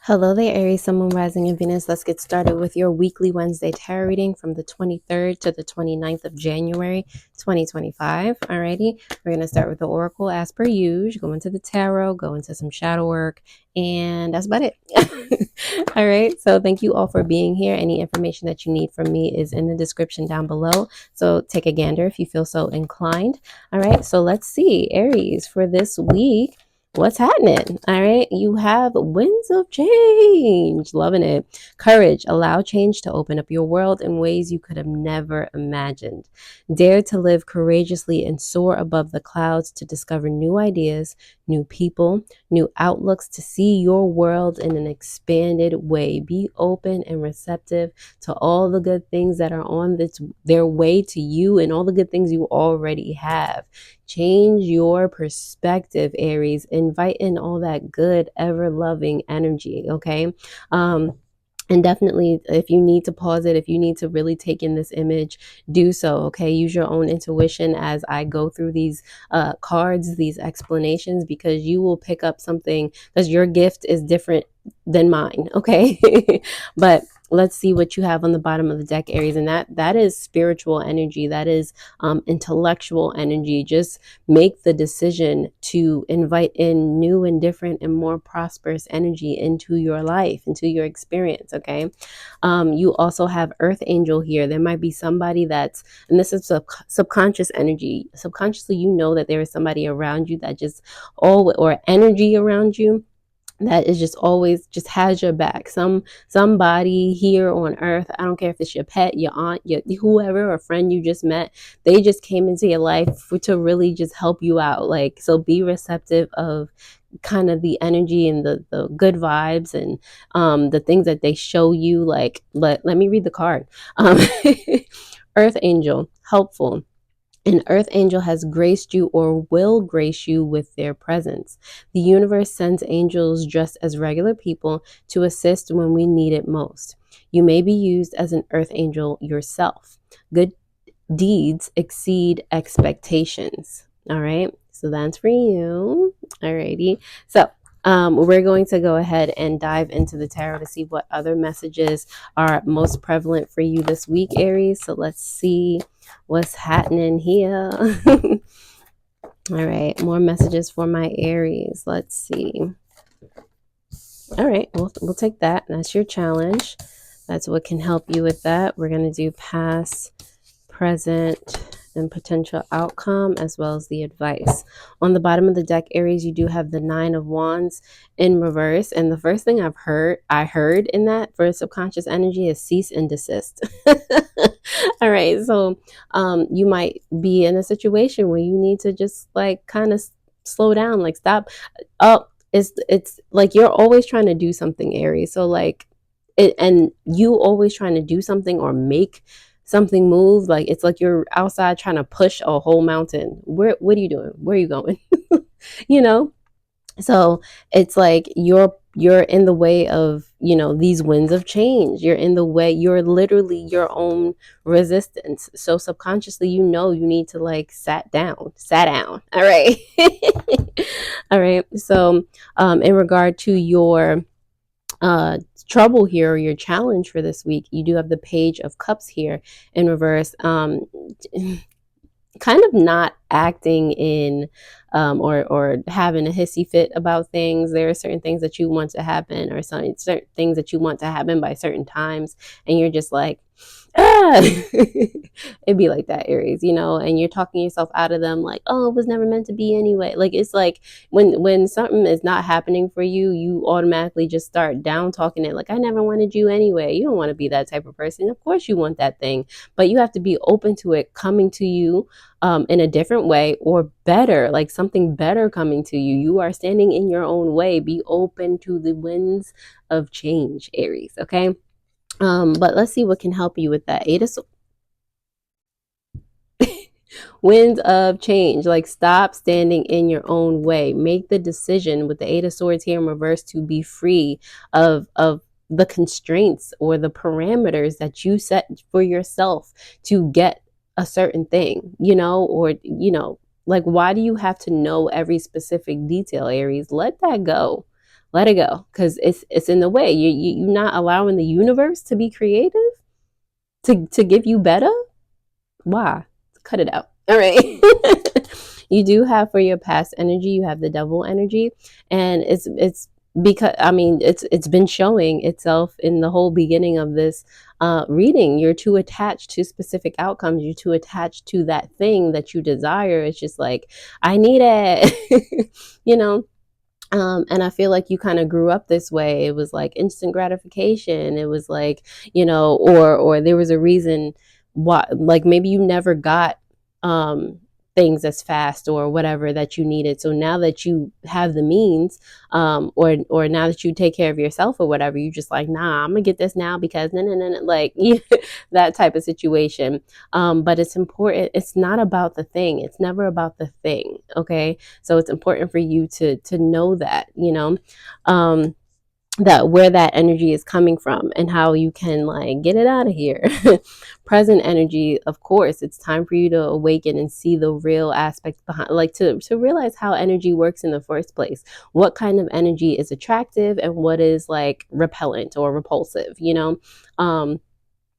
Hello there, Aries, Sun, Moon, Rising, and Venus. Let's get started with your weekly Wednesday tarot reading from the 23rd to the 29th of January, 2025. Alrighty, we're going to start with the Oracle as per usual. Go into the tarot, go into some shadow work, and that's about it. All right, so thank you all for being here. Any information that you need from me is in the description down below. So take a gander if you feel so inclined. All right, so let's see, Aries, for this week. What's happening? All right. You have winds of change. Loving it. Courage. Allow change to open up your world in ways you could have never imagined. Dare to live courageously and soar above the clouds to discover new ideas, new people, new outlooks, to see your world in an expanded way. Be open and receptive to all the good things that are on their way to you and all the good things you already have. Change your perspective, Aries. Invite in all that good, ever-loving energy, okay? And definitely, if you need to pause it, if you need to really take in this image, do so, okay? Use your own intuition as I go through these cards, these explanations, because you will pick up something, because your gift is different than mine, okay? But let's see what you have on the bottom of the deck, Aries, and that is spiritual energy. That is intellectual energy. Just make the decision to invite in new and different and more prosperous energy into your life, into your experience, okay? You also have Earth Angel here. There might be somebody that's, and this is subconscious energy. Subconsciously, you know that there is somebody around you that just, or energy around you that is just always just has your back. Somebody here on earth, I don't care if it's your pet, your aunt, your whoever, or friend you just met, they just came into your life to really just help you out. Like, so be receptive of kind of the energy and the good vibes and the things that they show you. Like, let me read the card. Earth Angel, helpful. An earth angel has graced you or will grace you with their presence. The universe sends angels dressed as regular people to assist when we need it most. You may be used as an earth angel yourself. Good deeds exceed expectations. All right, so that's for you. Alrighty, so we're going to go ahead and dive into the tarot to see what other messages are most prevalent for you this week, Aries. So let's see what's happening here. All right, more messages for my Aries. Let's see. All right, we'll take that. That's your challenge. That's what can help you with that. We're going to do past, present, and potential outcome, as well as the advice. On the bottom of the deck, Aries, you do have the 9 of Wands in reverse. And the first thing I heard in that for subconscious energy is cease and desist. All right, so you might be in a situation where you need to just like kind of slow down, like stop. Oh, it's like you're always trying to do something, Aries. So like and you always trying to do something or make something move, like it's like you're outside trying to push a whole mountain. What are you doing? Where are you going? you know so it's like you're in the way of these winds of change. You're in the way. You're literally your own resistance. So subconsciously you need to like sat down. All right. All right, so in regard to your trouble here, or your challenge for this week, you do have the Page of Cups here in reverse. Kind of not acting in or having a hissy fit about things. There are certain things that you want to happen, or certain things that you want to happen by certain times, and you're just like, it'd be like that, Aries, and you're talking yourself out of them, like, oh, it was never meant to be anyway. Like, it's like when something is not happening for you, you automatically just start down talking it, like, I never wanted you anyway. You don't want to be that type of person. Of course you want that thing, but you have to be open to it coming to you in a different way, or better, like something better coming to you. You are standing in your own way. Be open to the winds of change, Aries, okay? But let's see what can help you with that. Winds of change, like stop standing in your own way. Make the decision with the 8 of Swords here in reverse to be free of the constraints or the parameters that you set for yourself to get a certain thing, or like, why do you have to know every specific detail, Aries? Let that go. let it go, because it's in the way. You're not allowing the universe to be creative, to give you better. Why? Cut it out. All right. You do have, for your past energy, you have the devil energy, and it's because, I mean, it's been showing itself in the whole beginning of this reading. You're too attached to specific outcomes. You're too attached to that thing that you desire. It's just like, I need it. you know and I feel like you kind of grew up this way. It was like instant gratification. It was like, or there was a reason why, like maybe you never got um things as fast or whatever that you needed. So now that you have the means, or now that you take care of yourself or whatever, you just like, nah, I'm gonna get this now because like that type of situation. But it's important. It's not about the thing. It's never about the thing. Okay. So it's important for you to know that, um, that where that energy is coming from and how you can like get it out of here. Present energy, of course, it's time for you to awaken and see the real aspect behind, like to realize how energy works in the first place. What kind of energy is attractive and what is like repellent or repulsive, Um,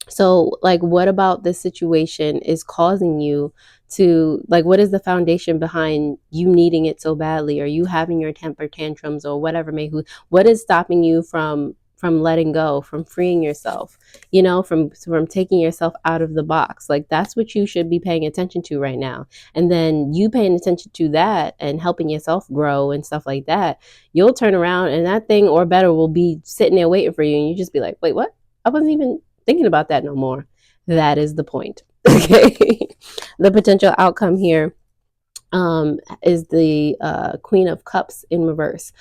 so, like, what about this situation is causing you to, like, what is the foundation behind you needing it so badly, or you having your temper tantrums, or whatever may who? What is stopping you from letting go, from freeing yourself, from taking yourself out of the box? Like, that's what you should be paying attention to right now. And then you paying attention to that and helping yourself grow and stuff like that, you'll turn around and that thing or better will be sitting there waiting for you, and you just be like, wait, what? I wasn't even thinking about that no more. That is the point. Okay. The potential outcome here is the Queen of Cups in reverse.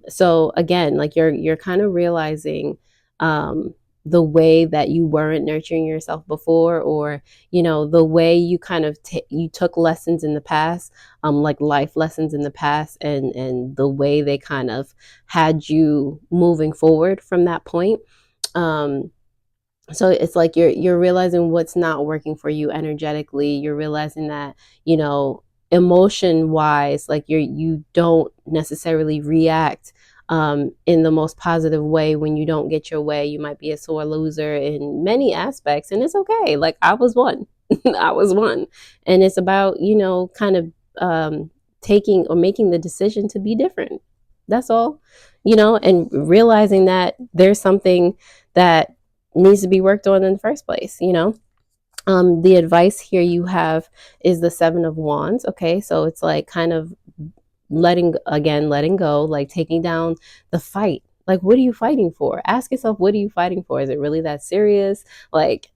So again, like you're kind of realizing the way that you weren't nurturing yourself before, or the way you kind of you took lessons in the past, like life lessons in the past, and the way they kind of had you moving forward from that point. Um, so it's like you're realizing what's not working for you energetically. You're realizing that, emotion wise, like you don't necessarily react in the most positive way when you don't get your way. You might be a sore loser in many aspects, and it's okay. Like I was one. I was one. And it's about, kind of taking or making the decision to be different. That's all. And realizing that there's something that needs to be worked on in the first place. The advice here you have is the Seven of Wands. Okay, so it's like kind of letting go, like taking down the fight. Like, what are you fighting for? Ask yourself, what are you fighting for? Is it really that serious? Like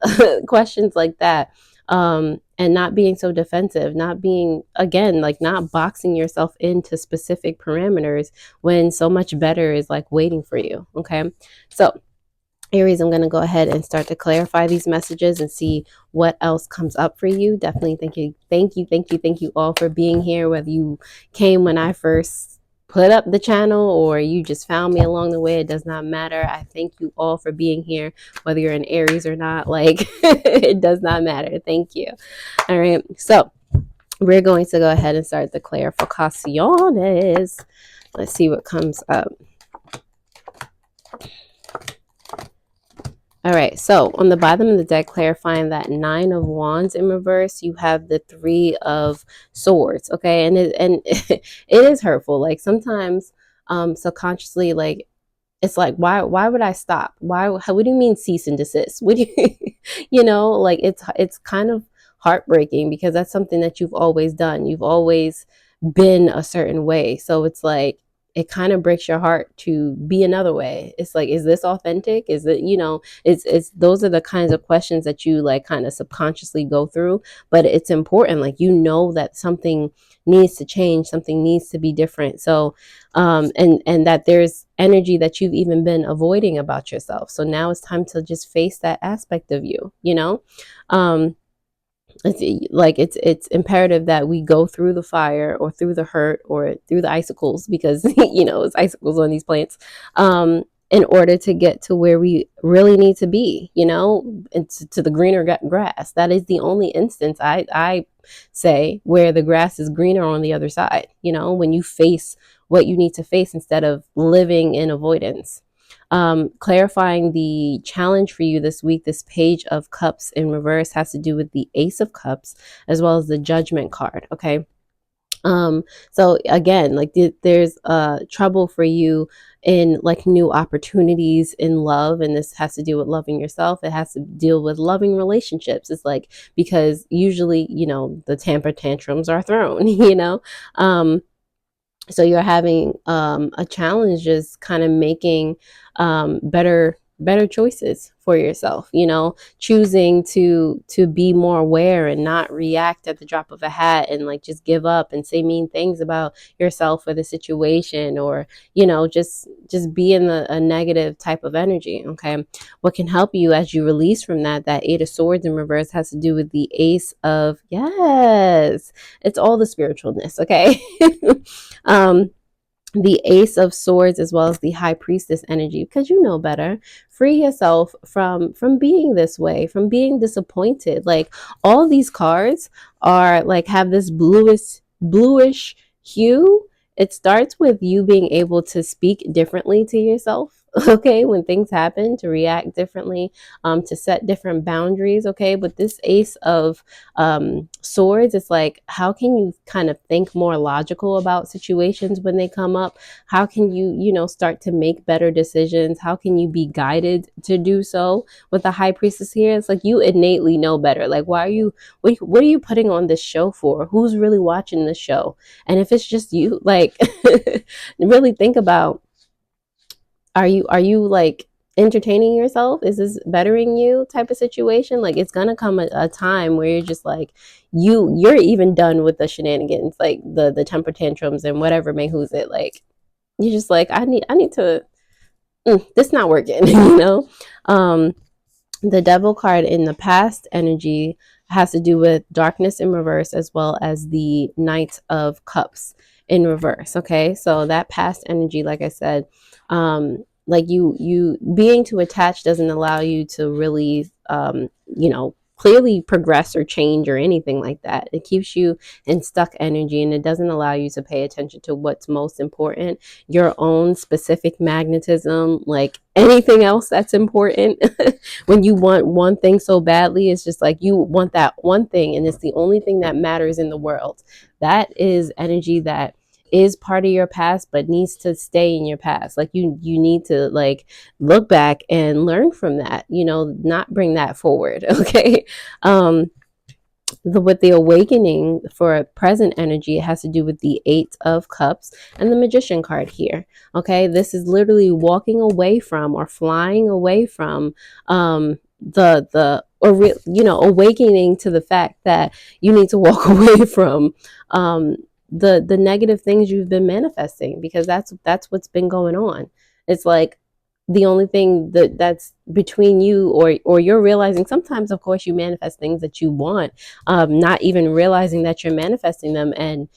questions like that. And not being so defensive, not being, again, like not boxing yourself into specific parameters when so much better is like waiting for you. Okay, so Aries, I'm going to go ahead and start to clarify these messages and see what else comes up for you. Definitely thank you all for being here, whether you came when I first put up the channel or you just found me along the way. It does not matter. I thank you all for being here, whether you're an Aries or not. Like, it does not matter. Thank you. All right. So we're going to go ahead and start the clarificaciones. Let's see what comes up. All right, so on the bottom of the deck, clarifying that Nine of Wands in reverse, you have the Three of Swords, okay? And it is hurtful. Like sometimes subconsciously, like it's like, why would I stop? What do you mean cease and desist? What do you, like it's kind of heartbreaking because that's something that you've always done. You've always been a certain way. So it's like, it kind of breaks your heart to be another way. It's like, is this authentic? Is it, it's those are the kinds of questions that you like kind of subconsciously go through, but it's important. Like, that something needs to change, something needs to be different. So, and that there's energy that you've even been avoiding about yourself. So now it's time to just face that aspect of you, it's imperative that we go through the fire or through the hurt or through the icicles because it's icicles on these plants, in order to get to where we really need to be, and to the greener grass. That is the only instance I say where the grass is greener on the other side, when you face what you need to face instead of living in avoidance. Clarifying the challenge for you this week, this page of cups in reverse has to do with the Ace of Cups as well as the Judgment card. Okay. So again, like there's trouble for you in like new opportunities in love, and this has to do with loving yourself. It has to deal with loving relationships. It's like, because usually, the temper tantrums are thrown, so you're having a challenge just kind of making better choices for yourself, choosing to be more aware and not react at the drop of a hat and like just give up and say mean things about yourself or the situation, or just be in a negative type of energy. Okay, what can help you as you release from that Eight of Swords in reverse has to do with the Ace of, yes, it's all the spiritualness. Okay. um the Ace of Swords as well as the High Priestess energy, because you know better. Free yourself from being this way, from being disappointed. Like, all these cards are like, have this bluish hue. It starts with you being able to speak differently to yourself. Okay, when things happen, to react differently, to set different boundaries. Okay, but this Ace of Swords, it's like, how can you kind of think more logical about situations when they come up? How can you, start to make better decisions? How can you be guided to do so? With the High Priestess here, it's like you innately know better. Like, why are you, what are you putting on this show for? Who's really watching this show? And if it's just you, like, really think about, are you like entertaining yourself? Is this bettering you type of situation? Like, it's gonna come a time where you're just like, you're even done with the shenanigans, like the temper tantrums and whatever may who's it. Like, you're just like, I need to, this not working. um the Devil card in the past energy has to do with darkness in reverse as well as the Knight of Cups in reverse. Okay, so that past energy, like I said, like you being too attached doesn't allow you to really clearly progress or change or anything like that. It keeps you in stuck energy, and it doesn't allow you to pay attention to what's most important, your own specific magnetism, like anything else that's important. When you want one thing so badly, it's just like you want that one thing, and it's the only thing that matters in the world. That is energy that is part of your past but needs to stay in your past. Like, you need to like look back and learn from that, not bring that forward. Okay. With the awakening for present energy, it has to do with the Eight of Cups and the Magician card here. Okay, this is literally walking away from or flying away from awakening to the fact that you need to walk away from the negative things you've been manifesting, because that's what's been going on. It's like the only thing that's between you, or you're realizing, sometimes of course you manifest things that you want, not even realizing that you're manifesting them. And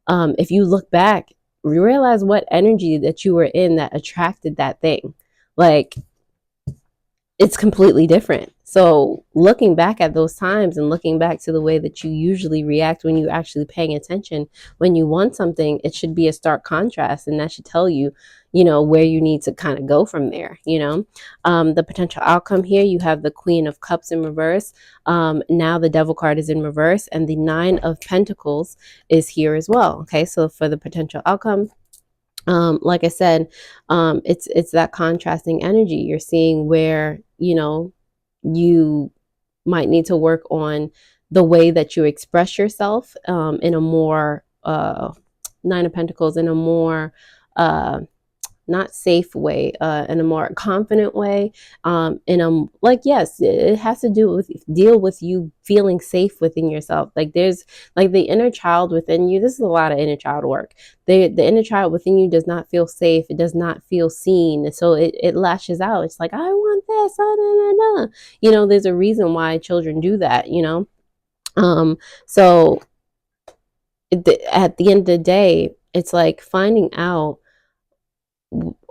if you look back, you realize what energy that you were in that attracted that thing. Like, it's completely different. So looking back at those times and looking back to the way that you usually react when you're actually paying attention, when you want something, it should be a stark contrast, and that should tell you, where you need to kind of go from there. The potential outcome here, you have the Queen of Cups in reverse. Now the Devil card is in reverse, and the Nine of Pentacles is here as well. Okay, so for the potential outcome, like I said, it's that contrasting energy. You're seeing where, you might need to work on the way that you express yourself, in a more Nine of Pentacles, in a more not safe way, in a more confident way, in a, like, yes, it has to deal with you feeling safe within yourself. Like, there's like the inner child within you. This is a lot of inner child work. The inner child within you does not feel safe. It does not feel seen, so it lashes out. It's like, I want this, there's a reason why children do that. So at the end of the day, it's like finding out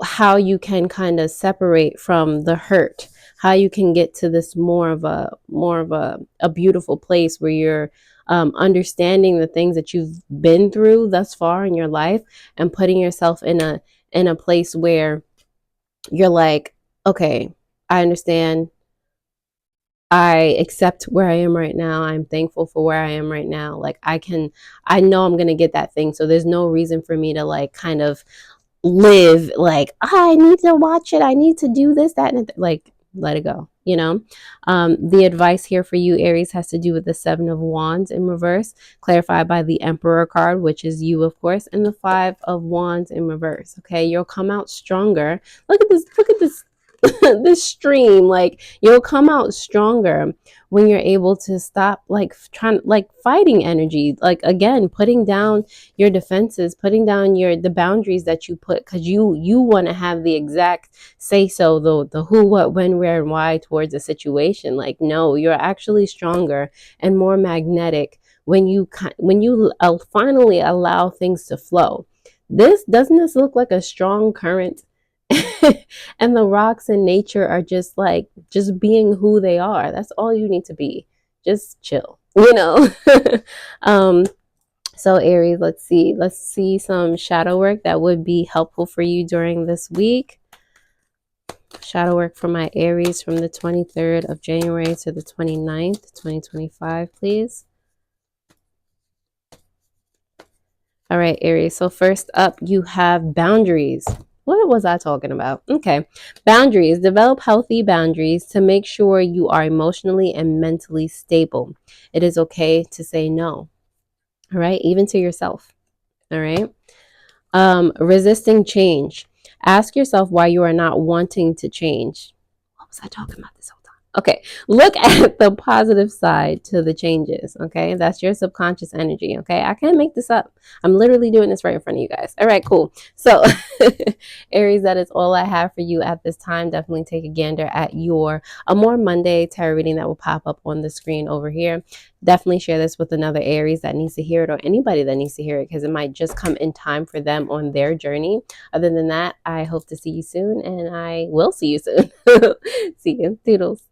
how you can kind of separate from the hurt, how you can get to this more of a beautiful place where you're understanding the things that you've been through thus far in your life, and putting yourself in a place where you're like, okay, I understand. I accept where I am right now. I'm thankful for where I am right now. Like, I know I'm going to get that thing. So there's no reason for me to like kind of live like, oh, I need to watch it, I need to do this, that, and like, let it go, you know. The advice here for you, Aries, has to do with the Seven of Wands in reverse, clarified by the Emperor card, which is you, of course, and the Five of Wands in reverse. Okay, you'll come out stronger. Look at this this stream. Like, you'll come out stronger when you're able to stop like trying, like, fighting energy, like, again, putting down your defenses, putting down the boundaries that you put, because you want to have the exact say so, the who, what, when, where, and why towards a situation. Like, no, you're actually stronger and more magnetic when you finally allow things to flow. This look like a strong current? And the rocks in nature are just like, just being who they are. That's all you need to be. Just chill, you know. um so Aries, let's see some shadow work that would be helpful for you during this week. Shadow work for my Aries from the 23rd of January to the 29th, 2025, please. All right, Aries. So first up, you have boundaries. What was I talking about? Okay. Boundaries. Develop healthy boundaries to make sure you are emotionally and mentally stable. It is okay to say no. All right. Even to yourself. All right. Resisting change. Ask yourself why you are not wanting to change. What was I talking about this whole time? Okay, look at the positive side to the changes. Okay, that's your subconscious energy. Okay, I can't make this up. I'm literally doing this right in front of you guys. All right, cool. So, Aries, that is all I have for you at this time. Definitely take a gander at your Amore Monday tarot reading that will pop up on the screen over here. Definitely share this with another Aries that needs to hear it, or anybody that needs to hear it, because it might just come in time for them on their journey. Other than that, I hope to see you soon, and I will see you soon. See you. Doodles.